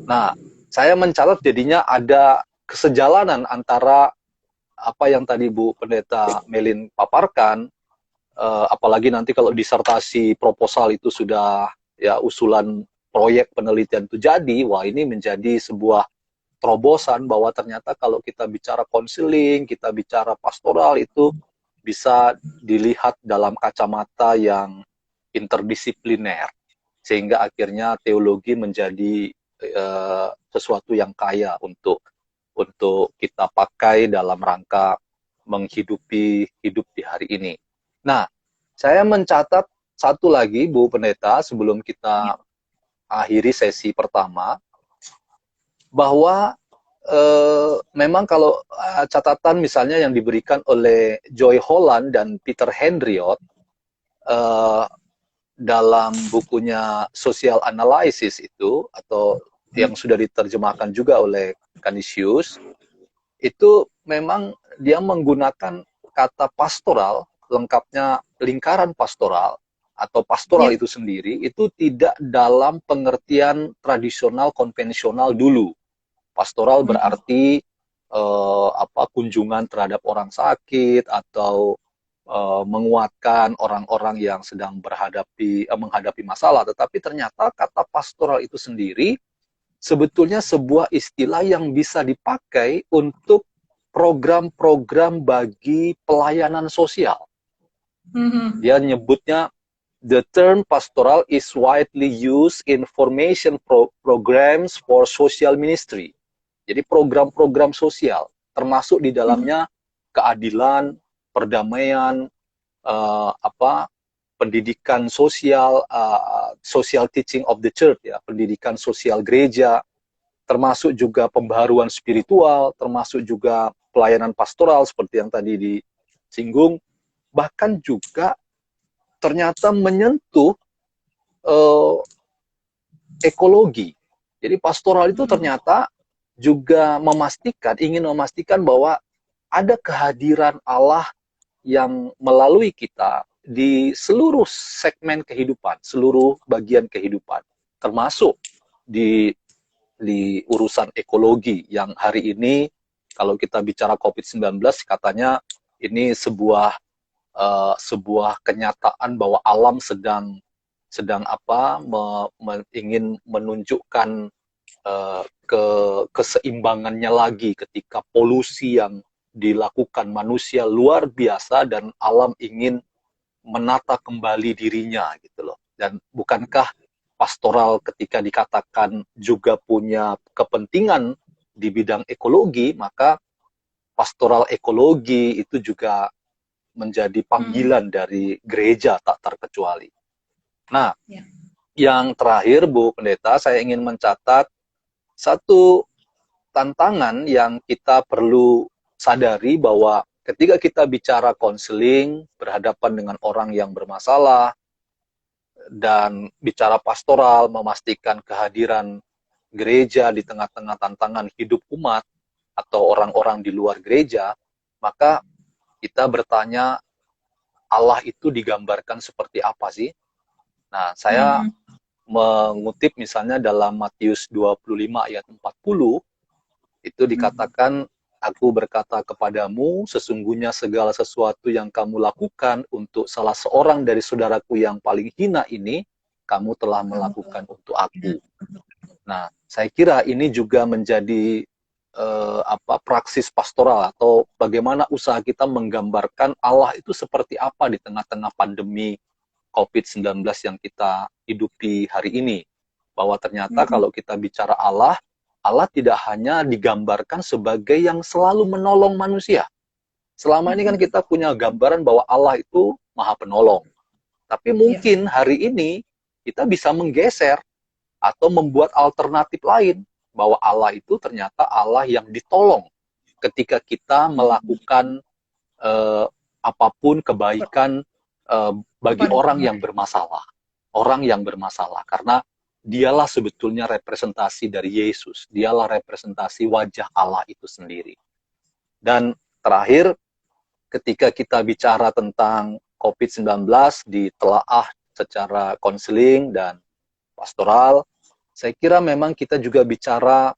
Nah, saya mencatat jadinya ada kesejalanan antara apa yang tadi Bu Pendeta Melin paparkan, apalagi nanti kalau disertasi proposal itu sudah ya usulan proyek penelitian itu jadi, wah ini menjadi sebuah terobosan bahwa ternyata kalau kita bicara konseling, kita bicara pastoral itu bisa dilihat dalam kacamata yang interdisipliner, sehingga akhirnya teologi menjadi sesuatu yang kaya untuk kita pakai dalam rangka menghidupi hidup di hari ini. Nah, saya mencatat satu lagi, Bu Pendeta, sebelum kita akhiri sesi pertama, bahwa memang kalau catatan misalnya yang diberikan oleh Joy Holland dan Peter Hendriot dalam bukunya Social Analysis itu, atau yang sudah diterjemahkan juga oleh Canisius, itu memang dia menggunakan kata pastoral, lengkapnya lingkaran pastoral, atau pastoral itu sendiri, itu tidak dalam pengertian tradisional konvensional dulu. Pastoral berarti kunjungan terhadap orang sakit atau menguatkan orang-orang yang sedang menghadapi masalah. Tetapi ternyata kata pastoral itu sendiri sebetulnya sebuah istilah yang bisa dipakai untuk program-program bagi pelayanan sosial. Dia nyebutnya the term pastoral is widely used in formation programs for social ministry. Jadi program-program sosial, termasuk di dalamnya keadilan, perdamaian, pendidikan sosial, social teaching of the church, ya, pendidikan sosial gereja, termasuk juga pembaharuan spiritual, termasuk juga pelayanan pastoral seperti yang tadi disinggung, bahkan juga ternyata menyentuh ekologi. Jadi pastoral itu ternyata juga ingin memastikan bahwa ada kehadiran Allah yang melalui kita di seluruh segmen kehidupan, seluruh bagian kehidupan, termasuk di urusan ekologi yang hari ini kalau kita bicara COVID-19 katanya ini sebuah kenyataan bahwa alam sedang ingin menunjukkan keseimbangannya lagi ketika polusi yang dilakukan manusia luar biasa dan alam ingin menata kembali dirinya gitu loh. Dan bukankah pastoral ketika dikatakan juga punya kepentingan di bidang ekologi, maka pastoral ekologi itu juga menjadi panggilan dari gereja tak terkecuali. Nah, yang terakhir Bu Pendeta, saya ingin mencatat satu tantangan yang kita perlu sadari bahwa ketika kita bicara konseling, berhadapan dengan orang yang bermasalah, dan bicara pastoral, memastikan kehadiran gereja di tengah-tengah tantangan hidup umat atau orang-orang di luar gereja, maka kita bertanya, Allah itu digambarkan seperti apa sih? Nah, saya mengutip misalnya dalam Matius 25 ayat 40, itu dikatakan, aku berkata kepadamu, sesungguhnya segala sesuatu yang kamu lakukan untuk salah seorang dari saudaraku yang paling hina ini, kamu telah melakukan untuk aku. Nah, saya kira ini juga menjadi praksis pastoral atau bagaimana usaha kita menggambarkan Allah itu seperti apa di tengah-tengah pandemi COVID-19 yang kita hidupi hari ini. Bahwa ternyata kalau kita bicara Allah, Allah tidak hanya digambarkan sebagai yang selalu menolong manusia. Selama ini kan kita punya gambaran bahwa Allah itu Maha Penolong. Tapi mungkin hari ini kita bisa menggeser atau membuat alternatif lain. Bahwa Allah itu ternyata Allah yang ditolong ketika kita melakukan apapun kebaikan bagi orang yang bermasalah. Orang yang bermasalah. Karena dialah sebetulnya representasi dari Yesus. Dialah representasi wajah Allah itu sendiri. Dan terakhir, ketika kita bicara tentang COVID-19 ditelaah secara konseling dan pastoral, saya kira memang kita juga bicara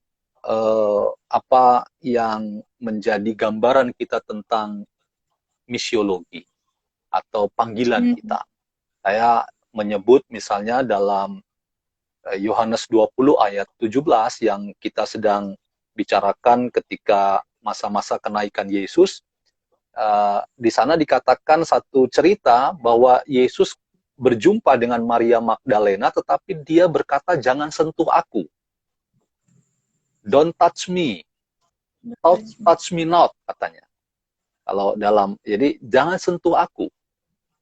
apa yang menjadi gambaran kita tentang misiologi atau panggilan kita. Saya menyebut misalnya dalam Yohanes 20 ayat 17 yang kita sedang bicarakan ketika masa-masa kenaikan Yesus. Di sana dikatakan satu cerita bahwa Yesus berjumpa dengan Maria Magdalena, tetapi dia berkata, jangan sentuh aku. Don't touch me. Touch me not, katanya. Kalau jadi jangan sentuh aku.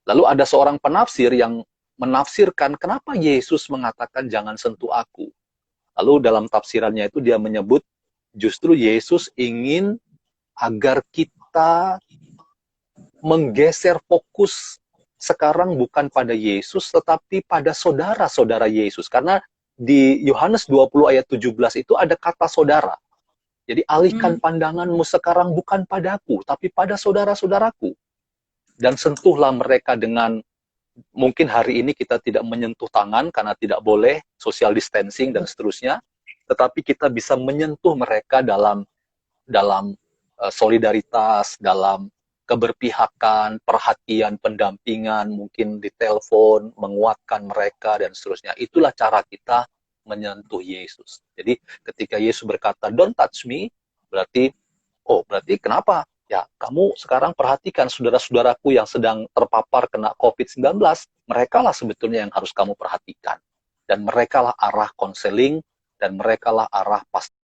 Lalu ada seorang penafsir yang menafsirkan kenapa Yesus mengatakan jangan sentuh aku. Lalu dalam tafsirannya itu dia menyebut justru Yesus ingin agar kita menggeser fokus sekarang bukan pada Yesus, tetapi pada saudara-saudara Yesus. Karena di Yohanes 20 ayat 17 itu ada kata saudara. Jadi alihkan pandanganmu sekarang bukan padaku, tapi pada saudara-saudaraku. Dan sentuhlah mereka dengan, mungkin hari ini kita tidak menyentuh tangan karena tidak boleh, social distancing dan seterusnya. Tetapi kita bisa menyentuh mereka dalam solidaritas, dalam keberpihakan, perhatian, pendampingan, mungkin di telepon, menguatkan mereka, dan seterusnya. Itulah cara kita menyentuh Yesus. Jadi ketika Yesus berkata, don't touch me, berarti kenapa? Ya, kamu sekarang perhatikan saudara-saudaraku yang sedang terpapar kena COVID-19, mereka lah sebetulnya yang harus kamu perhatikan. Dan mereka lah arah konseling, dan mereka lah arah